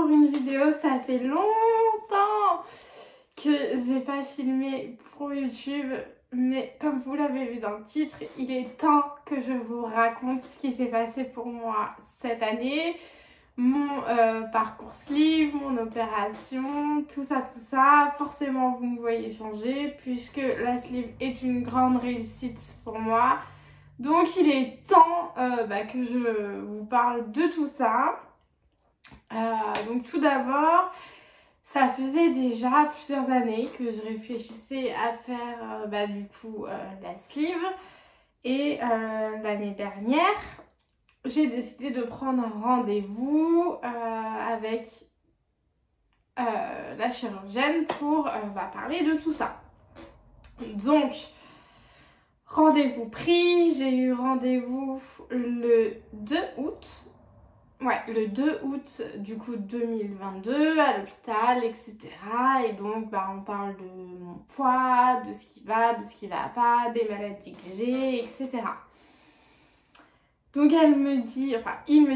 pour une vidéo. Ça fait longtemps que j'ai pas filmé pour YouTube, mais comme vous l'avez vu dans le titre, il est temps que je vous raconte ce qui s'est passé pour moi cette année, mon parcours sleeve, mon opération, tout ça. Forcément vous me voyez changer puisque la sleeve est une grande réussite pour moi. Donc il est temps que je vous parle de tout ça. Donc tout d'abord, ça faisait déjà plusieurs années que je réfléchissais à faire la sleeve. Et l'année dernière, j'ai décidé de prendre un rendez-vous avec la chirurgienne pour parler de tout ça. Donc, rendez-vous pris, j'ai eu rendez-vous le 2 août. Ouais, le 2 août du coup 2022 à l'hôpital, etc. Et donc on parle de mon poids, de ce qui va, de ce qui va pas, des maladies que j'ai, etc. Donc il me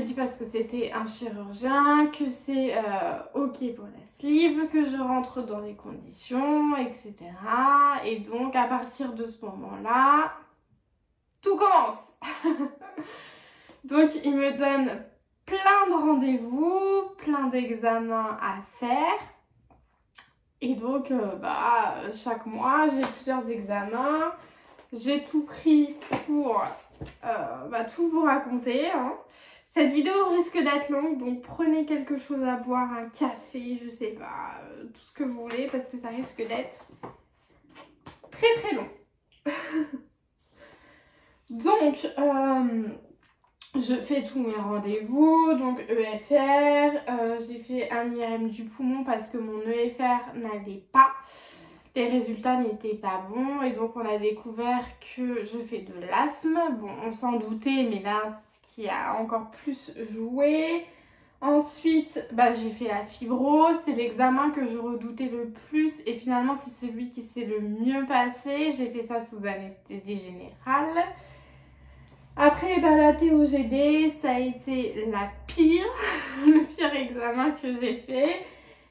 dit parce que c'était un chirurgien, que c'est ok pour la sleeve, que je rentre dans les conditions, etc. Et donc à partir de ce moment-là, tout commence. Donc il me donne plein de rendez-vous, plein d'examens à faire. Et donc, chaque mois, j'ai plusieurs examens. J'ai tout pris pour tout vous raconter. Hein. Cette vidéo risque d'être longue, donc prenez quelque chose à boire, un café, je sais pas, tout ce que vous voulez, parce que ça risque d'être très très long. Donc, je fais tous mes rendez-vous, donc EFR, j'ai fait un IRM du poumon parce que mon EFR n'allait pas, les résultats n'étaient pas bons et donc on a découvert que je fais de l'asthme. Bon, on s'en doutait, mais là, ce qui a encore plus joué. Ensuite, j'ai fait la fibrose, c'est l'examen que je redoutais le plus et finalement c'est celui qui s'est le mieux passé. J'ai fait ça sous anesthésie générale. Après la TOGD, ça a été la pire, le pire examen que j'ai fait.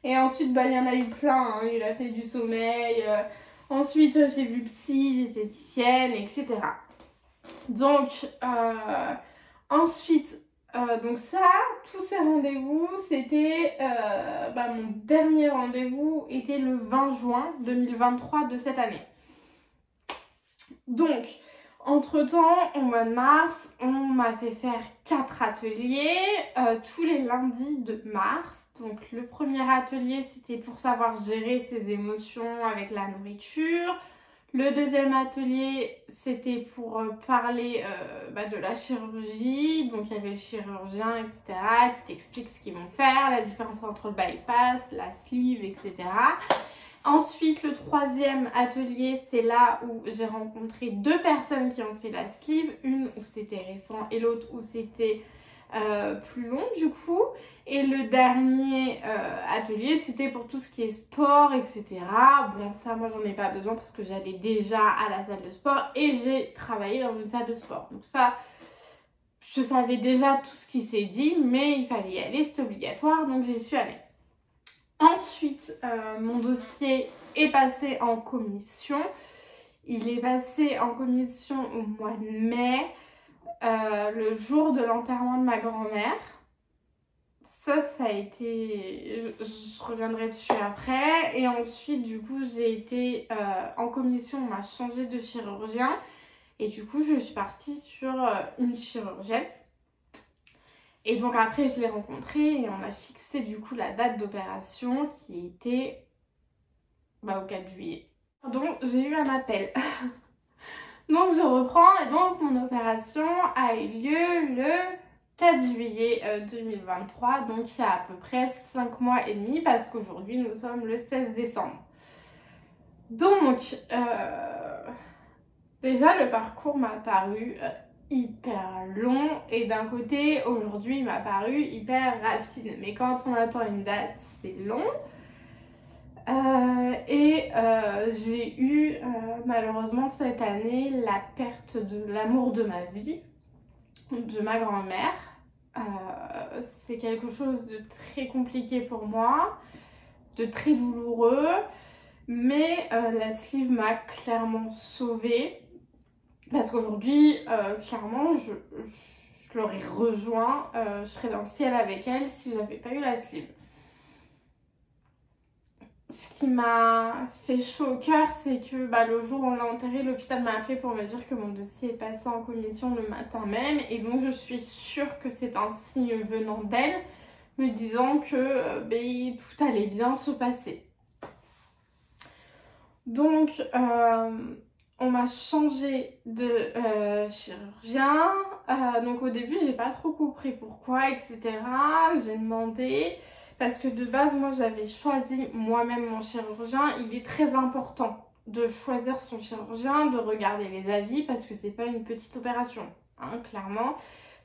Et ensuite, il y en a eu plein, hein. Il a fait du sommeil. Ensuite, j'ai vu psy, diététicienne, etc. Donc, ensuite, tous ces rendez-vous, c'était... mon dernier rendez-vous était le 20 juin 2023 de cette année. Donc... Entre-temps, au mois de mars, on m'a fait faire 4 ateliers tous les lundis de mars. Donc le premier atelier, c'était pour savoir gérer ses émotions avec la nourriture. Le deuxième atelier, c'était pour parler de la chirurgie. Donc il y avait le chirurgien, etc. qui t'explique ce qu'ils vont faire, la différence entre le bypass, la sleeve, etc. Ensuite, le troisième atelier, c'est là où j'ai rencontré 2 personnes qui ont fait la sleeve. Une où c'était récent et l'autre où c'était plus long du coup. Et le dernier atelier, c'était pour tout ce qui est sport, etc. Bon, ça, moi, j'en ai pas besoin parce que j'allais déjà à la salle de sport et j'ai travaillé dans une salle de sport. Donc ça, je savais déjà tout ce qui s'est dit, mais il fallait y aller, c'était obligatoire, donc j'y suis allée. Ensuite, mon dossier est passé en commission. Il est passé en commission au mois de mai, le jour de l'enterrement de ma grand-mère. Ça a été... Je reviendrai dessus après. Et ensuite, du coup, j'ai été en commission. On m'a changé de chirurgien. Et du coup, je suis partie sur une chirurgienne. Et donc après je l'ai rencontré et on a fixé du coup la date d'opération qui était au 4 juillet. Donc j'ai eu un appel. Donc je reprends et donc mon opération a eu lieu le 4 juillet 2023. Donc il y a à peu près 5 mois et demi parce qu'aujourd'hui nous sommes le 16 décembre. Donc déjà le parcours m'a paru... hyper long et d'un côté aujourd'hui il m'a paru hyper rapide, mais quand on attend une date c'est long. J'ai eu malheureusement cette année la perte de l'amour de ma vie, de ma grand-mère, C'est quelque chose de très compliqué pour moi, de très douloureux. Mais la sleeve m'a clairement sauvée. Parce qu'aujourd'hui, clairement, je l'aurais rejoint. Je serais dans le ciel avec elle si j'avais pas eu la sleeve. Ce qui m'a fait chaud au cœur, c'est que le jour où on l'a enterré, l'hôpital m'a appelé pour me dire que mon dossier est passé en commission le matin même. Et donc je suis sûre que c'est un signe venant d'elle, me disant que tout allait bien se passer. Donc on m'a changé de chirurgien. Donc au début j'ai pas trop compris pourquoi, etc. J'ai demandé... Parce que de base, moi, j'avais choisi moi-même mon chirurgien. Il est très important de choisir son chirurgien, de regarder les avis, parce que c'est pas une petite opération, hein, clairement.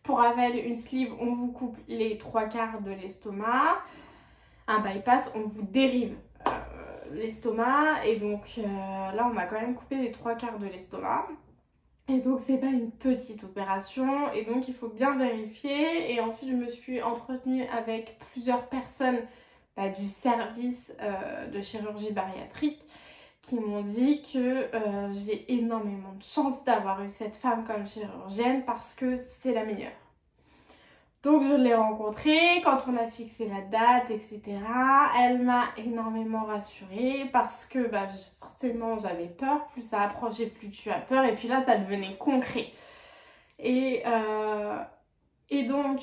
Pour Avel, une sleeve, on vous coupe les 3/4 de l'estomac. Un bypass, on vous dérive l'estomac. Et donc là, on m'a quand même coupé les 3/4 de l'estomac. Et donc c'est pas une petite opération et donc il faut bien vérifier. Et ensuite je me suis entretenue avec plusieurs personnes du service de chirurgie bariatrique qui m'ont dit que j'ai énormément de chance d'avoir eu cette femme comme chirurgienne parce que c'est la meilleure. Donc je l'ai rencontrée, quand on a fixé la date, etc. Elle m'a énormément rassurée parce que forcément j'avais peur, plus ça approchait, plus tu as peur. Et puis là ça devenait concret. Et donc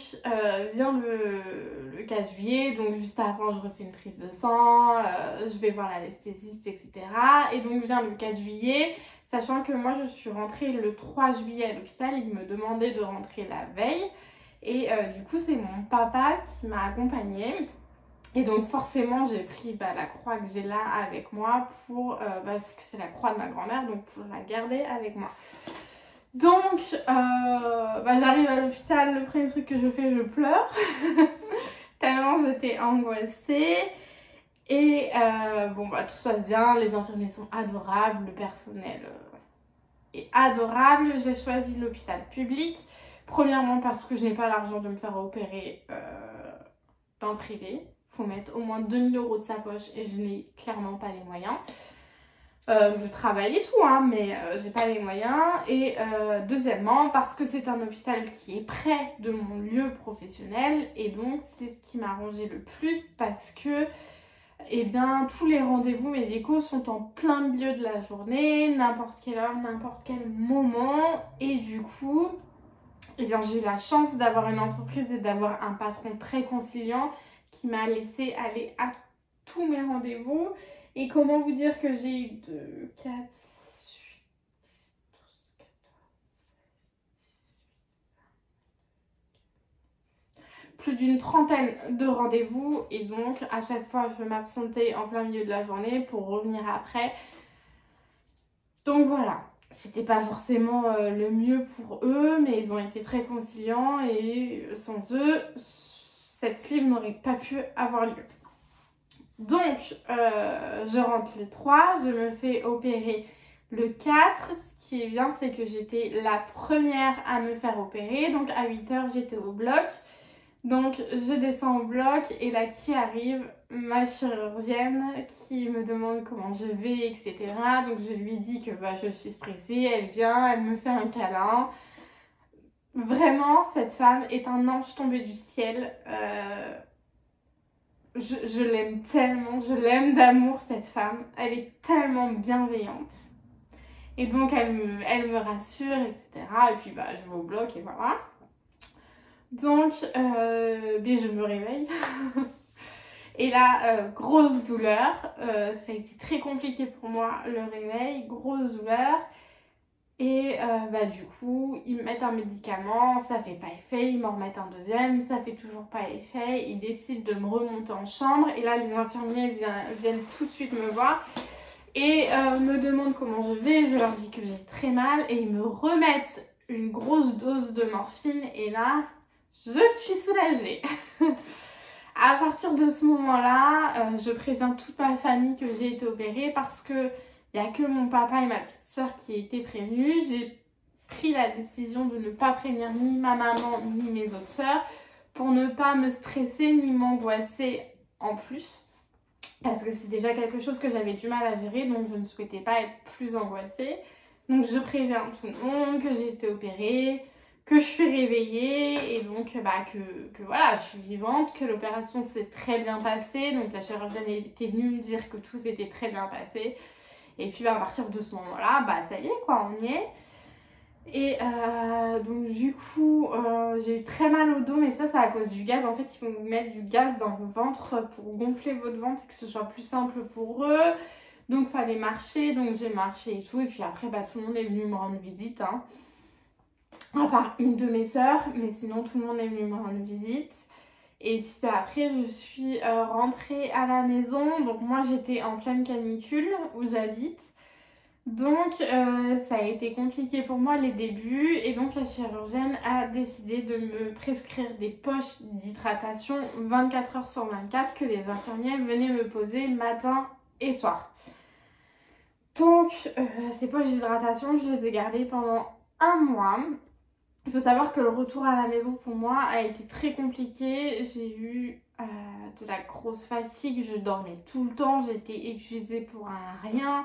vient le 4 juillet, donc juste avant je refais une prise de sang, je vais voir l'anesthésiste, etc. Et donc vient le 4 juillet, sachant que moi je suis rentrée le 3 juillet à l'hôpital, il me demandait de rentrer la veille. Et du coup, c'est mon papa qui m'a accompagnée. Et donc forcément, j'ai pris la croix que j'ai là avec moi pour... parce que c'est la croix de ma grand-mère, donc pour la garder avec moi. Donc, j'arrive à l'hôpital, le premier truc que je fais, je pleure. Tellement j'étais angoissée. Et tout se passe bien, les infirmiers sont adorables, le personnel est adorable. J'ai choisi l'hôpital public. Premièrement parce que je n'ai pas l'argent de me faire opérer dans le privé. Il faut mettre au moins 2000 € de sa poche et je n'ai clairement pas les moyens. Je travaille et tout, hein, mais j'ai pas les moyens. Et deuxièmement parce que c'est un hôpital qui est près de mon lieu professionnel. Et donc c'est ce qui m'a arrangé le plus parce que tous les rendez-vous médicaux sont en plein milieu de la journée, n'importe quelle heure, n'importe quel moment. Et du coup... j'ai eu la chance d'avoir une entreprise et d'avoir un patron très conciliant qui m'a laissé aller à tous mes rendez-vous. Et comment vous dire que j'ai eu 2, 4, 8, 10, 12, 14, 16, 17, plus d'une trentaine de rendez-vous. Et donc à chaque fois je m'absentais en plein milieu de la journée pour revenir après. Donc voilà. C'était pas forcément le mieux pour eux, mais ils ont été très conciliants et sans eux, cette sleeve n'aurait pas pu avoir lieu. Donc, je rentre le 3, je me fais opérer le 4. Ce qui est bien, c'est que j'étais la première à me faire opérer. Donc, à 8 h, j'étais au bloc. Donc, je descends au bloc et là, qui arrive? Ma chirurgienne qui me demande comment je vais, etc. Donc je lui dis que je suis stressée, elle vient, elle me fait un câlin. Vraiment, cette femme est un ange tombé du ciel. Je l'aime tellement, je l'aime d'amour cette femme. Elle est tellement bienveillante. Et donc elle me rassure, etc. Et puis je vais au bloc et voilà. Donc je me réveille. Et là, grosse douleur, ça a été très compliqué pour moi le réveil, grosse douleur. Et du coup, ils me mettent un médicament, ça fait pas effet, ils m'en remettent un deuxième, ça fait toujours pas effet. Ils décident de me remonter en chambre et là les infirmiers viennent tout de suite me voir et me demandent comment je vais. Je leur dis que j'ai très mal et ils me remettent une grosse dose de morphine et là, je suis soulagée. À partir de ce moment-là, je préviens toute ma famille que j'ai été opérée parce que il n'y a que mon papa et ma petite soeur qui étaient prévenus. J'ai pris la décision de ne pas prévenir ni ma maman ni mes autres soeurs pour ne pas me stresser ni m'angoisser en plus. Parce que c'est déjà quelque chose que j'avais du mal à gérer, donc je ne souhaitais pas être plus angoissée. Donc je préviens tout le monde que j'ai été opérée, que je suis réveillée et donc que voilà, je suis vivante, que l'opération s'est très bien passée. Donc la chirurgienne était venue me dire que tout s'était très bien passé. Et puis à partir de ce moment-là, ça y est quoi, on y est. Et donc du coup, j'ai eu très mal au dos, mais ça c'est à cause du gaz. En fait, ils vont vous mettre du gaz dans le ventre pour gonfler votre ventre et que ce soit plus simple pour eux. Donc fallait marcher, donc j'ai marché et tout. Et puis après, tout le monde est venu me rendre visite, hein. À part une de mes sœurs, mais sinon tout le monde est venu me rendre visite. Et puis après, je suis rentrée à la maison. Donc moi, j'étais en pleine canicule où j'habite. Donc ça a été compliqué pour moi les débuts. Et donc la chirurgienne a décidé de me prescrire des poches d'hydratation 24 heures sur 24 que les infirmiers venaient me poser matin et soir. Donc ces poches d'hydratation, je les ai gardées pendant un mois. Il faut savoir que le retour à la maison pour moi a été très compliqué. J'ai eu de la grosse fatigue, je dormais tout le temps, j'étais épuisée pour un rien.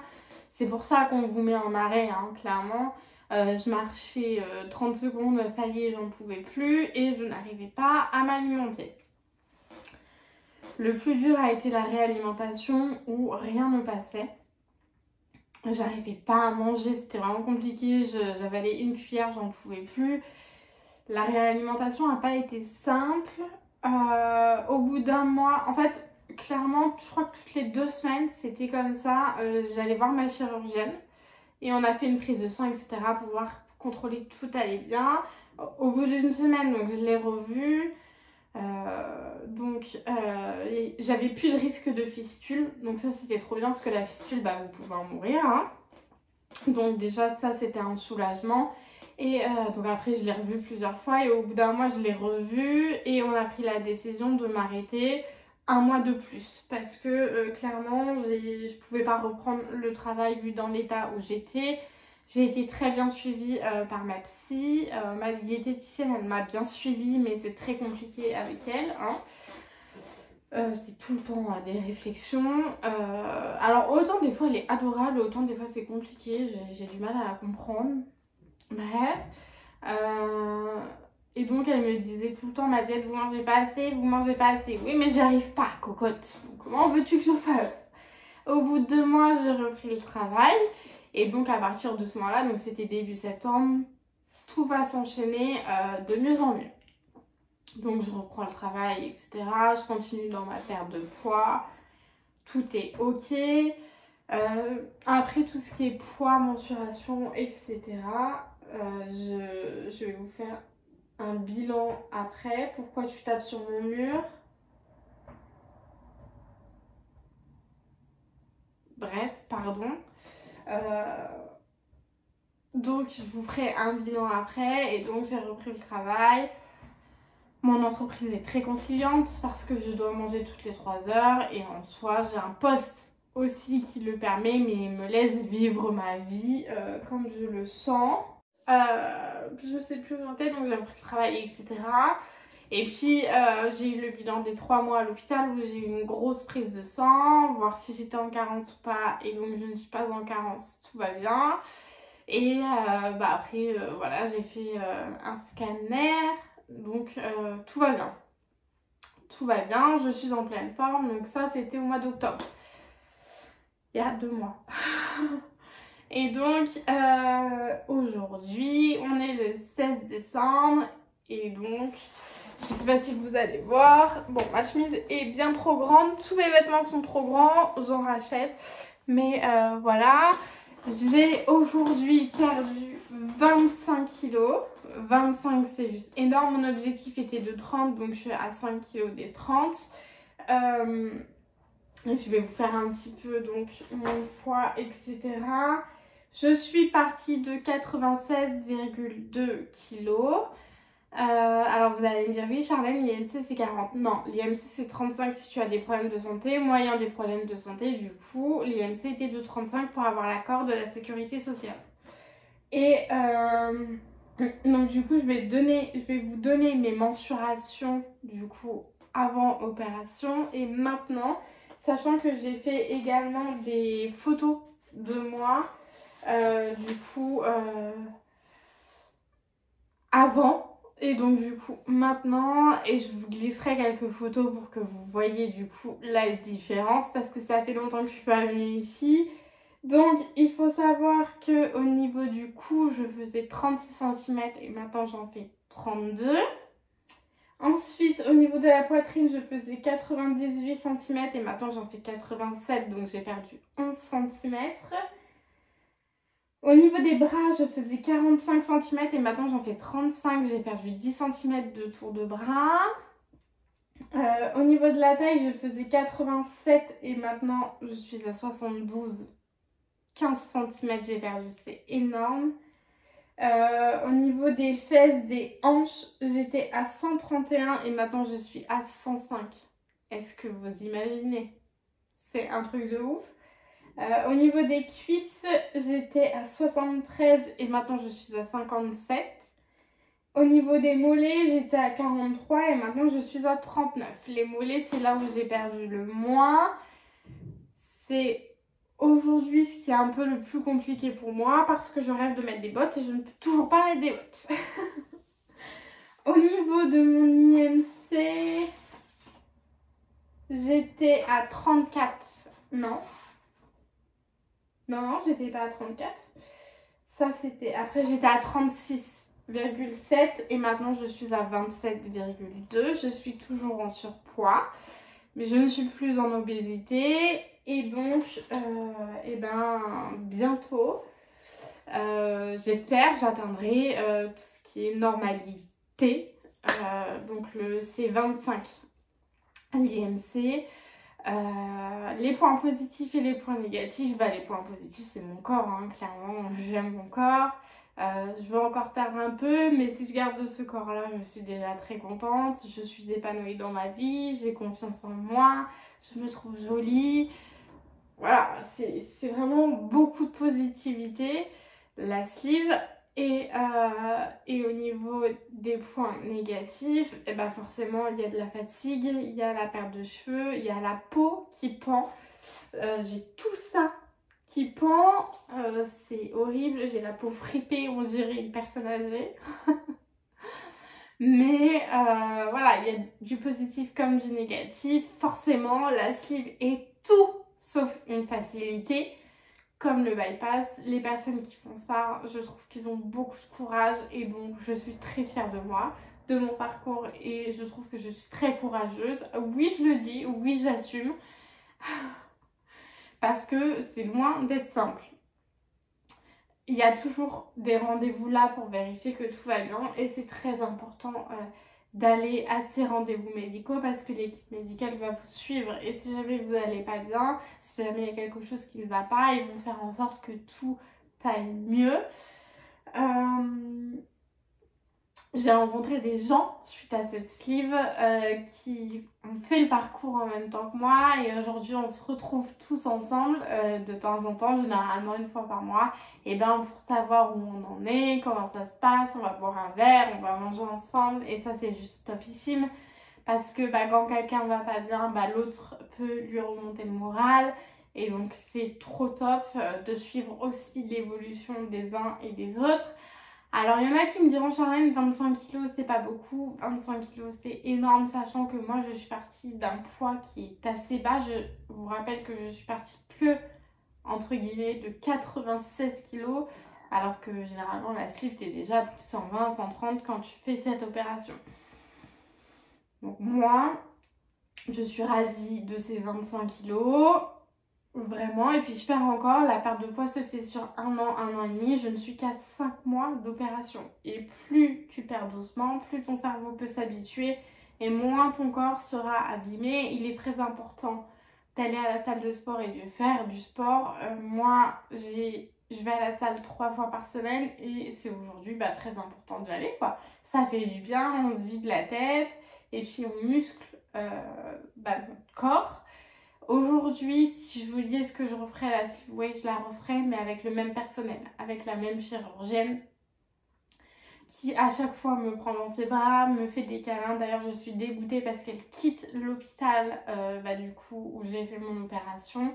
C'est pour ça qu'on vous met en arrêt, hein, clairement. Je marchais 30 secondes, ça y est, j'en pouvais plus et je n'arrivais pas à m'alimenter. Le plus dur a été la réalimentation où rien ne passait. J'arrivais pas à manger, c'était vraiment compliqué. J'avalais une cuillère, j'en pouvais plus. La réalimentation n'a pas été simple. Au bout d'un mois, en fait, clairement, je crois que toutes les 2 semaines, c'était comme ça. J'allais voir ma chirurgienne et on a fait une prise de sang, etc. pour voir, contrôler que tout allait bien. Au bout d'une semaine, donc je l'ai revue. J'avais plus de risque de fistule, donc ça c'était trop bien parce que la fistule, vous pouvez en mourir, hein. Donc déjà ça c'était un soulagement. Et donc après je l'ai revu plusieurs fois et au bout d'un mois je l'ai revu et on a pris la décision de m'arrêter un mois de plus parce que clairement je pouvais pas reprendre le travail vu dans l'état où j'étais. J'ai été très bien suivie par ma psy, ma diététicienne elle m'a bien suivie mais c'est très compliqué avec elle, hein. C'est tout le temps des réflexions. Alors autant des fois elle est adorable, autant des fois c'est compliqué, j'ai du mal à la comprendre. Bref. Et donc elle me disait tout le temps, ma diète, vous mangez pas assez, vous mangez pas assez. Oui mais j'y arrive pas, cocotte. Donc, comment veux-tu que je fasse? Au bout de 2 mois j'ai repris le travail. Et donc à partir de ce moment-là, donc c'était début septembre, tout va s'enchaîner de mieux en mieux. Donc je reprends le travail, etc. Je continue dans ma perte de poids. Tout est ok. Après tout ce qui est poids, mensuration, etc. Je vais vous faire un bilan après. Pourquoi tu tapes sur mon mur? Bref, pardon. Donc je vous ferai un bilan après et donc j'ai repris le travail. Mon entreprise est très conciliante parce que je dois manger toutes les 3 heures et en soi j'ai un poste aussi qui le permet mais me laisse vivre ma vie comme je le sens. Je sais plus où j'en étais donc j'ai repris le travail etc. Et puis j'ai eu le bilan des 3 mois à l'hôpital où j'ai eu une grosse prise de sang, voir si j'étais en carence ou pas et donc je ne suis pas en carence, tout va bien. Et après voilà j'ai fait un scanner, donc tout va bien. Tout va bien, je suis en pleine forme, donc ça c'était au mois d'octobre. Il y a 2 mois. Et donc aujourd'hui on est le 16 décembre et donc je sais pas si vous allez voir. Bon, ma chemise est bien trop grande, tous mes vêtements sont trop grands, j'en rachète. Mais voilà, j'ai aujourd'hui perdu 25 kilos. 25 c'est juste énorme, mon objectif était de 30 donc je suis à 5 kilos des 30. Je vais vous faire un petit peu donc mon poids etc. Je suis partie de 96,2 kilos. Alors vous allez me dire oui Charlène, l'IMC c'est 40. Non, l'IMC c'est 35 si tu as des problèmes de santé, moi ayant des problèmes de santé, du coup l'IMC était de 35 pour avoir l'accord de la sécurité sociale. Et Donc du coup, je vais vous donner mes mensurations du coup avant opération et maintenant, sachant que j'ai fait également des photos de moi, du coup avant. Et donc du coup maintenant, et je vous glisserai quelques photos pour que vous voyez du coup la différence parce que ça fait longtemps que je suis pas venue ici. Donc il faut savoir que au niveau du cou, je faisais 36 cm et maintenant j'en fais 32. Ensuite au niveau de la poitrine, je faisais 98 cm et maintenant j'en fais 87, donc j'ai perdu 11 cm. Au niveau des bras, je faisais 45 cm et maintenant j'en fais 35. J'ai perdu 10 cm de tour de bras. Au niveau de la taille, je faisais 87 et maintenant je suis à 72. 15 cm j'ai perdu, c'est énorme. Au niveau des fesses, des hanches, j'étais à 131 et maintenant je suis à 105. Est-ce que vous imaginez? C'est un truc de ouf. Au niveau des cuisses, j'étais à 73 et maintenant je suis à 57. Au niveau des mollets, j'étais à 43 et maintenant je suis à 39. Les mollets, c'est là où j'ai perdu le moins. C'est aujourd'hui ce qui est un peu le plus compliqué pour moi parce que je rêve de mettre des bottes et je ne peux toujours pas mettre des bottes. Au niveau de mon IMC, j'étais à 34. Non, j'étais pas à 34. Ça, c'était... Après, j'étais à 36,7 et maintenant, je suis à 27,2. Je suis toujours en surpoids, mais je ne suis plus en obésité. Et donc, eh ben, bientôt, j'espère, j'atteindrai tout ce qui est normalité. Donc, c'est 25 l'IMC. Les points positifs et les points négatifs, bah, les points positifs c'est mon corps, hein, clairement j'aime mon corps, je veux encore perdre un peu mais si je garde ce corps là je suis déjà très contente, je suis épanouie dans ma vie, j'ai confiance en moi, je me trouve jolie, voilà, c'est vraiment beaucoup de positivité, la sleeve. Et au niveau des points négatifs, et ben forcément il y a de la fatigue, il y a la perte de cheveux, il y a la peau qui pend. J'ai tout ça qui pend, c'est horrible, j'ai la peau fripée, on dirait une personne âgée. Mais voilà, il y a du positif comme du négatif. Forcément, la sleeve est tout sauf une facilité. Comme le bypass, les personnes qui font ça, je trouve qu'ils ont beaucoup de courage et donc je suis très fière de moi, de mon parcours et je trouve que je suis très courageuse. Oui, je le dis, oui, j'assume parce que c'est loin d'être simple. Il y a toujours des rendez-vous là pour vérifier que tout va bien et c'est très important d'aller à ces rendez-vous médicaux parce que l'équipe médicale va vous suivre et si jamais vous n'allez pas bien, si jamais il y a quelque chose qui ne va pas, ils vont faire en sorte que tout aille mieux. J'ai rencontré des gens suite à cette sleeve qui ont fait le parcours en même temps que moi et aujourd'hui on se retrouve tous ensemble de temps en temps, généralement une fois par mois, et ben pour savoir où on en est, comment ça se passe, on va boire un verre, on va manger ensemble et ça c'est juste topissime parce que bah, quand quelqu'un va pas bien, bah, l'autre peut lui remonter le moral et donc c'est trop top de suivre aussi l'évolution des uns et des autres. Alors, il y en a qui me diront, Charlène, 25 kilos, c'est pas beaucoup. 25 kilos, c'est énorme, sachant que moi, je suis partie d'un poids qui est assez bas. Je vous rappelle que je suis partie que, entre guillemets, de 96 kilos, alors que généralement, la sleeve, t'es déjà plus de 120, 130 quand tu fais cette opération. Donc, moi, je suis ravie de ces 25 kilos. Vraiment, et puis je perds encore, la perte de poids se fait sur un an et demi, je ne suis qu'à 5 mois d'opération. Et plus tu perds doucement, plus ton cerveau peut s'habituer et moins ton corps sera abîmé. Il est très important d'aller à la salle de sport et de faire du sport. Moi, je vais à la salle 3 fois par semaine et c'est aujourd'hui très important d'y aller, quoi. Ça fait du bien, on se vide la tête et puis on muscle notre corps. Aujourd'hui, si je vous dis est-ce que je referais la sleeve, oui, je la referais, mais avec le même personnel, avec la même chirurgienne. qui à chaque fois me prend dans ses bras, me fait des câlins. D'ailleurs, je suis dégoûtée parce qu'elle quitte l'hôpital du coup où j'ai fait mon opération.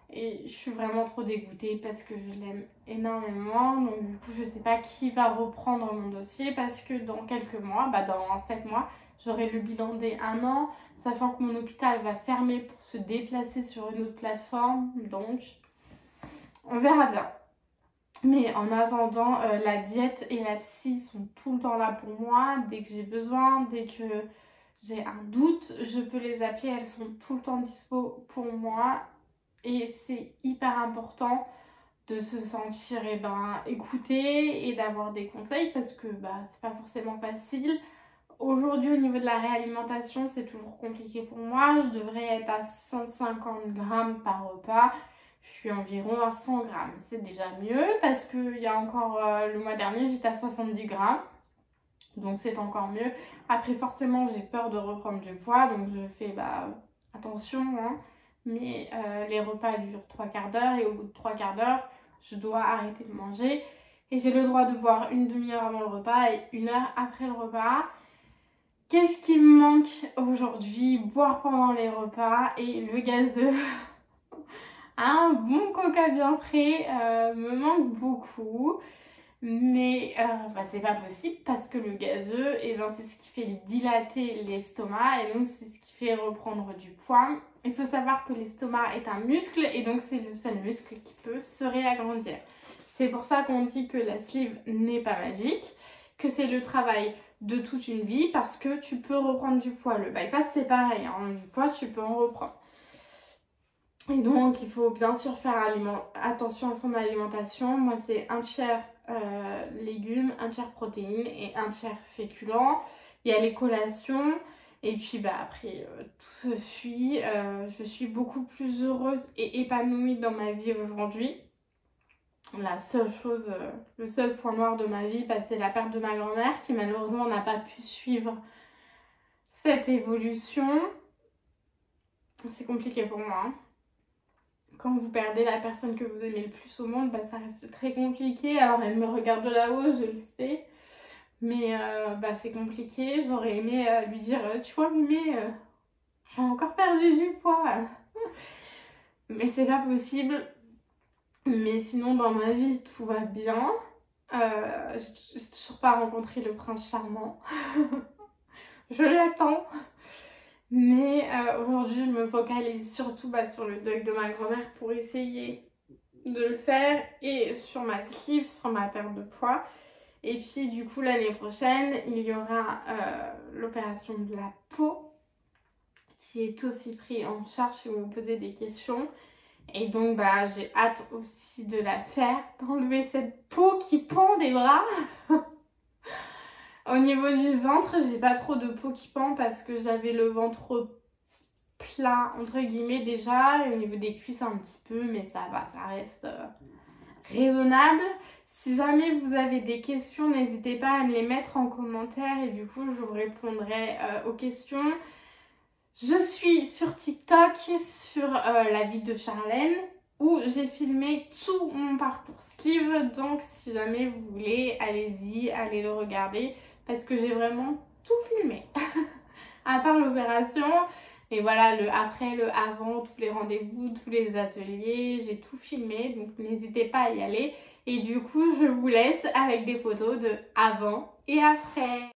Et je suis vraiment trop dégoûtée parce que je l'aime énormément. Donc du coup, je sais pas qui va reprendre mon dossier parce que dans quelques mois, dans 7 mois, j'aurai le bilan des 1 an. Sachant que mon hôpital va fermer pour se déplacer sur une autre plateforme. Donc, on verra bien. Mais en attendant, la diète et la psy sont tout le temps là pour moi. Dès que j'ai besoin, dès que j'ai un doute, je peux les appeler. Elles sont tout le temps dispo pour moi. Et c'est hyper important de se sentir écouté et d'avoir des conseils parce que c'est pas forcément facile. Aujourd'hui, au niveau de la réalimentation, c'est toujours compliqué pour moi. Je devrais être à 150 grammes par repas. Je suis environ à 100 grammes. C'est déjà mieux parce qu'il y a encore le mois dernier, j'étais à 70 grammes. Donc c'est encore mieux. Après, forcément, j'ai peur de reprendre du poids. Donc je fais attention. Hein. Mais les repas durent 3/4 d'heure. Et au bout de 3/4 d'heure, je dois arrêter de manger. Et j'ai le droit de boire une demi-heure avant le repas et 1 heure après le repas. Qu'est-ce qui me manque aujourd'hui? Boire pendant les repas et le gazeux. Un bon coca bien frais me manque beaucoup. Mais c'est pas possible parce que le gazeux, c'est ce qui fait dilater l'estomac et donc c'est ce qui fait reprendre du poids. Il faut savoir que l'estomac est un muscle et donc c'est le seul muscle qui peut se réagrandir. C'est pour ça qu'on dit que la sleeve n'est pas magique, que c'est le travail de toute une vie parce que tu peux reprendre du poids. Le bypass c'est pareil, hein, du poids tu peux en reprendre. Et donc il faut bien sûr faire attention à son alimentation. Moi c'est 1/3 légumes, 1/3 protéines et 1/3 féculents. Il y a les collations et puis après tout se suit. Je suis beaucoup plus heureuse et épanouie dans ma vie aujourd'hui. La seule chose, le seul point noir de ma vie, c'est la perte de ma grand-mère qui malheureusement n'a pas pu suivre cette évolution. C'est compliqué pour moi. Hein. Quand vous perdez la personne que vous aimez le plus au monde, ça reste très compliqué. Alors elle me regarde de là-haut, je le sais. Mais c'est compliqué. J'aurais aimé lui dire, tu vois Mémé, j'ai encore perdu du poids. Mais c'est pas possible. Mais sinon dans ma vie tout va bien. J'ai toujours pas rencontré le prince charmant. Je l'attends. Mais aujourd'hui je me focalise surtout sur le deuil de ma grand-mère pour essayer de le faire et sur ma sleeve, sur ma perte de poids. Et puis du coup l'année prochaine il y aura l'opération de la peau qui est aussi prise en charge si vous me posez des questions. Et donc j'ai hâte aussi de la faire, d'enlever cette peau qui pend des bras. Au niveau du ventre, j'ai pas trop de peau qui pend parce que j'avais le ventre plat entre guillemets déjà. Et au niveau des cuisses un petit peu, mais ça va, ça reste raisonnable. Si jamais vous avez des questions, n'hésitez pas à me les mettre en commentaire et du coup je vous répondrai aux questions. Je suis sur TikTok, sur la vie de Charlène, où j'ai filmé tout mon parcours sleeve. Donc si jamais vous voulez, allez-y, allez le regarder. Parce que j'ai vraiment tout filmé. À part l'opération. Et voilà, le après, le avant, tous les rendez-vous, tous les ateliers. J'ai tout filmé. Donc n'hésitez pas à y aller. Et du coup, je vous laisse avec des photos de avant et après.